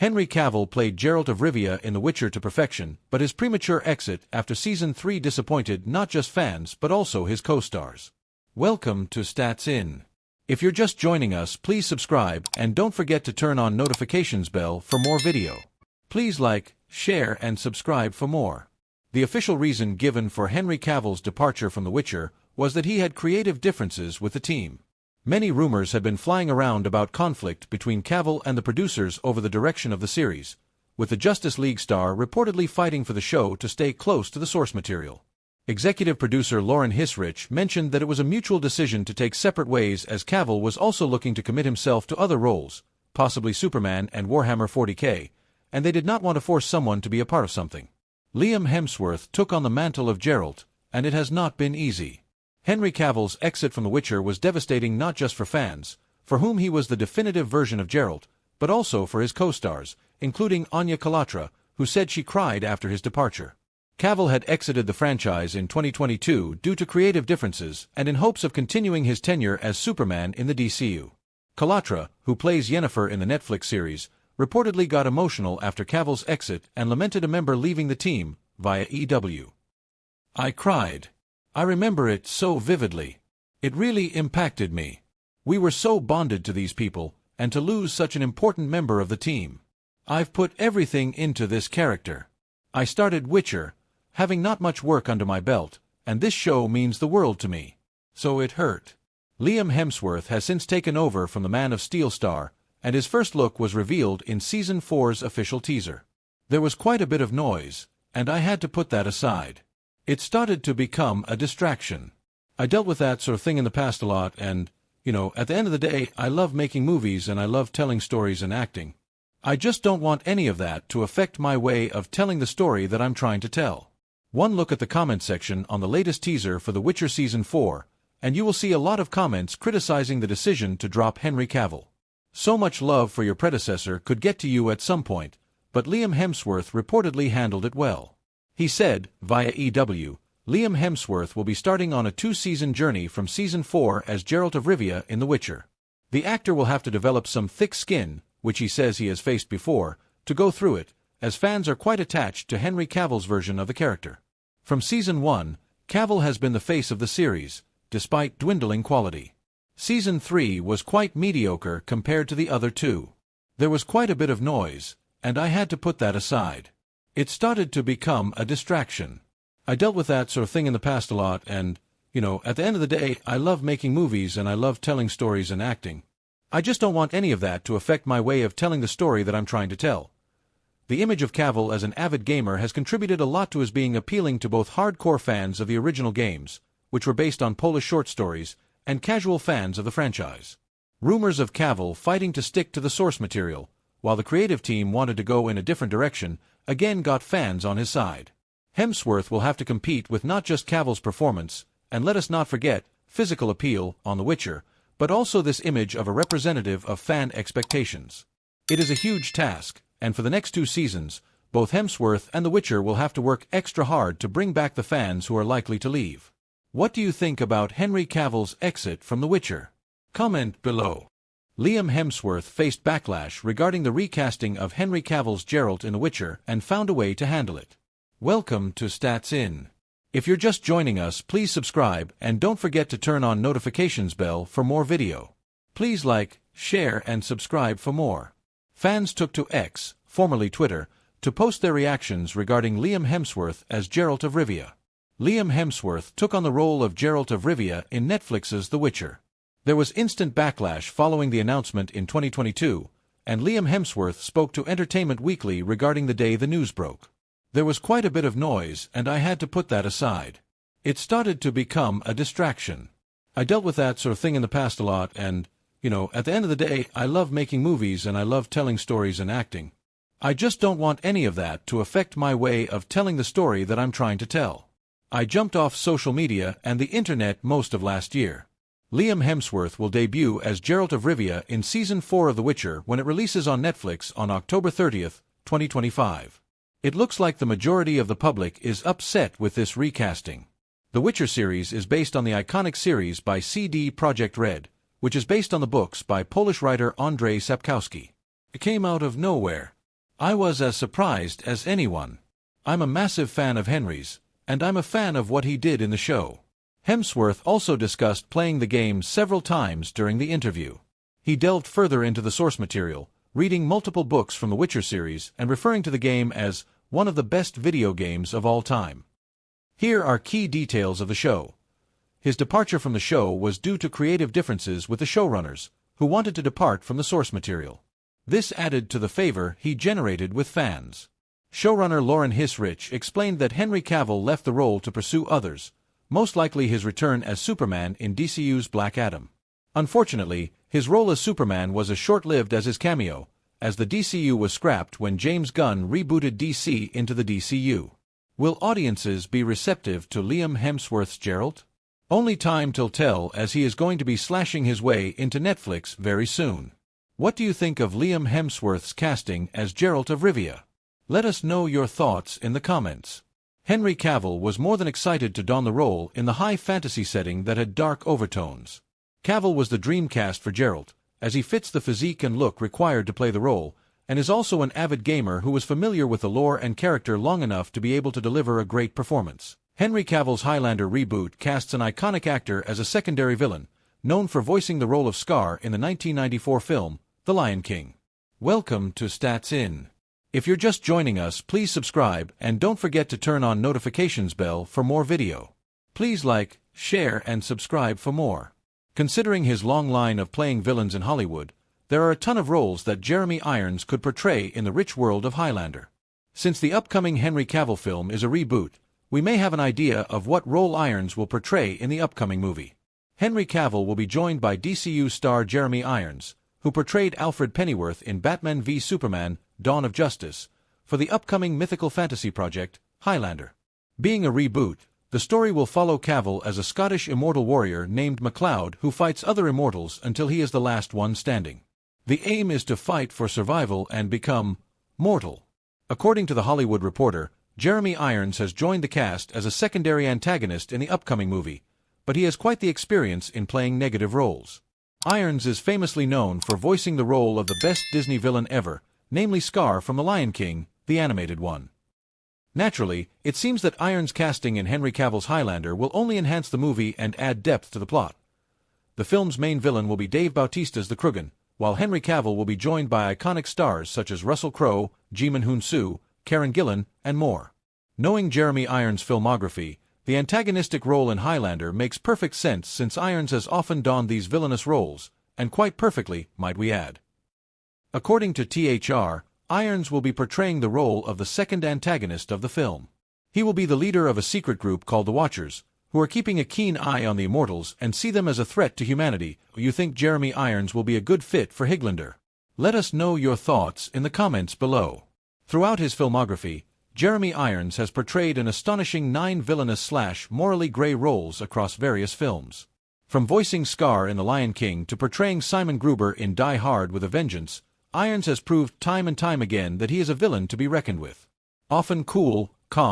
Henry Cavill played Geralt of Rivia in The Witcher to perfection, but his premature exit after Season 3 disappointed not just fans but also his co-stars. Welcome to Stats In. If you're just joining us, please subscribe and don't forget to turn on notifications bell for more video. Please like, share and subscribe for more. The official reason given for Henry Cavill's departure from The Witcher was that he had creative differences with the team. Many rumors had been flying around about conflict between Cavill and the producers over the direction of the series, with the Justice League star reportedly fighting for the show to stay close to the source material. Executive producer Lauren Hissrich mentioned that it was a mutual decision to take separate ways as Cavill was also looking to commit himself to other roles, possibly Superman and Warhammer 40k, and they did not want to force someone to be a part of something. Liam Hemsworth took on the mantle of Geralt, and it has not been easy. Henry Cavill's exit from The Witcher was devastating not just for fans, for whom he was the definitive version of Geralt, but also for his co-stars, including Anya Kalatra, who said she cried after his departure. Cavill had exited the franchise in 2022 due to creative differences and in hopes of continuing his tenure as Superman in the DCU. Kalatra, who plays Yennefer in the Netflix series, reportedly got emotional after Cavill's exit and lamented a member leaving the team via EW. "I cried. I remember it so vividly. It really impacted me. We were so bonded to these people, and to lose such an important member of the team. I've put everything into this character. I started Witcher, having not much work under my belt, and this show means the world to me. So it hurt." Liam Hemsworth has since taken over from the Man of Steel star, and his first look was revealed in Season 4's official teaser. There was quite a bit of noise, and I had to put that aside. It started to become a distraction. I dealt with that sort of thing in the past a lot, and, at the end of the day, I love making movies and I love telling stories and acting. I just don't want any of that to affect my way of telling the story that I'm trying to tell. One look at the comment section on the latest teaser for The Witcher Season 4, and you will see a lot of comments criticizing the decision to drop Henry Cavill. So much love for your predecessor could get to you at some point, but Liam Hemsworth reportedly handled it well. He said, via EW, Liam Hemsworth will be starting on a 2-season journey from Season 4 as Geralt of Rivia in The Witcher. The actor will have to develop some thick skin, which he says he has faced before, to go through it, as fans are quite attached to Henry Cavill's version of the character. From Season 1, Cavill has been the face of the series, despite dwindling quality. Season 3 was quite mediocre compared to the other two. There was quite a bit of noise, and I had to put that aside. It started to become a distraction. I dealt with that sort of thing in the past a lot, and, at the end of the day, I love making movies and I love telling stories and acting. I just don't want any of that to affect my way of telling the story that I'm trying to tell. The image of Cavill as an avid gamer has contributed a lot to his being appealing to both hardcore fans of the original games, which were based on Polish short stories, and casual fans of the franchise. Rumors of Cavill fighting to stick to the source material, while the creative team wanted to go in a different direction, again got fans on his side. Hemsworth will have to compete with not just Cavill's performance, and let us not forget, physical appeal on The Witcher, but also this image of a representative of fan expectations. It is a huge task, and for the next 2 seasons, both Hemsworth and The Witcher will have to work extra hard to bring back the fans who are likely to leave. What do you think about Henry Cavill's exit from The Witcher? Comment below. Liam Hemsworth faced backlash regarding the recasting of Henry Cavill's Geralt in The Witcher and found a way to handle it. Welcome to Stats In. If you're just joining us, please subscribe and don't forget to turn on notifications bell for more video. Please like, share and subscribe for more. Fans took to X, formerly Twitter, to post their reactions regarding Liam Hemsworth as Geralt of Rivia. Liam Hemsworth took on the role of Geralt of Rivia in Netflix's The Witcher. There was instant backlash following the announcement in 2022, and Liam Hemsworth spoke to Entertainment Weekly regarding the day the news broke. There was quite a bit of noise, and I had to put that aside. It started to become a distraction. I dealt with that sort of thing in the past a lot, and, at the end of the day, I love making movies and I love telling stories and acting. I just don't want any of that to affect my way of telling the story that I'm trying to tell. I jumped off social media and the internet most of last year. Liam Hemsworth will debut as Geralt of Rivia in Season 4 of The Witcher when it releases on Netflix on October 30th, 2025. It looks like the majority of the public is upset with this recasting. The Witcher series is based on the iconic series by CD Projekt Red, which is based on the books by Polish writer Andrzej Sapkowski. It came out of nowhere. I was as surprised as anyone. I'm a massive fan of Henry's, and I'm a fan of what he did in the show. Hemsworth also discussed playing the game several times during the interview. He delved further into the source material, reading multiple books from the Witcher series and referring to the game as one of the best video games of all time. Here are key details of the show. His departure from the show was due to creative differences with the showrunners, who wanted to depart from the source material. This added to the favor he generated with fans. Showrunner Lauren Hissrich explained that Henry Cavill left the role to pursue others, most likely his return as Superman in DCU's Black Adam. Unfortunately, his role as Superman was as short-lived as his cameo, as the DCU was scrapped when James Gunn rebooted DC into the DCU. Will audiences be receptive to Liam Hemsworth's Geralt? Only time will tell, as he is going to be slashing his way into Netflix very soon. What do you think of Liam Hemsworth's casting as Geralt of Rivia? Let us know your thoughts in the comments. Henry Cavill was more than excited to don the role in the high fantasy setting that had dark overtones. Cavill was the dream cast for Geralt, as he fits the physique and look required to play the role, and is also an avid gamer who was familiar with the lore and character long enough to be able to deliver a great performance. Henry Cavill's Highlander reboot casts an iconic actor as a secondary villain, known for voicing the role of Scar in the 1994 film, The Lion King. Welcome to Stats In. If you're just joining us, please subscribe and don't forget to turn on notifications bell for more video. Please like, share and subscribe for more. Considering his long line of playing villains in Hollywood, there are a ton of roles that Jeremy Irons could portray in the rich world of Highlander. Since the upcoming Henry Cavill film is a reboot, we may have an idea of what role Irons will portray in the upcoming movie. Henry Cavill will be joined by DCU star Jeremy Irons, who portrayed Alfred Pennyworth in Batman v Superman: Dawn of Justice, for the upcoming mythical fantasy project, Highlander. Being a reboot, the story will follow Cavill as a Scottish immortal warrior named MacLeod who fights other immortals until he is the last one standing. The aim is to fight for survival and become mortal. According to The Hollywood Reporter, Jeremy Irons has joined the cast as a secondary antagonist in the upcoming movie, but he has quite the experience in playing negative roles. Irons is famously known for voicing the role of the best Disney villain ever, namely Scar from The Lion King, the animated one. Naturally, it seems that Irons' casting in Henry Cavill's Highlander will only enhance the movie and add depth to the plot. The film's main villain will be Dave Bautista's the Krugen, while Henry Cavill will be joined by iconic stars such as Russell Crowe, Ji-min Hoon-soo, Karen Gillan, and more. Knowing Jeremy Irons' filmography, the antagonistic role in Highlander makes perfect sense since Irons has often donned these villainous roles, and quite perfectly, might we add. According to THR, Irons will be portraying the role of the second antagonist of the film. He will be the leader of a secret group called the Watchers, who are keeping a keen eye on the Immortals and see them as a threat to humanity. You think Jeremy Irons will be a good fit for Highlander? Let us know your thoughts in the comments below. Throughout his filmography, Jeremy Irons has portrayed an astonishing 9 villainous/morally gray roles across various films. From voicing Scar in The Lion King to portraying Simon Gruber in Die Hard with a Vengeance, Irons has proved time and time again that he is a villain to be reckoned with. Often cool, calm,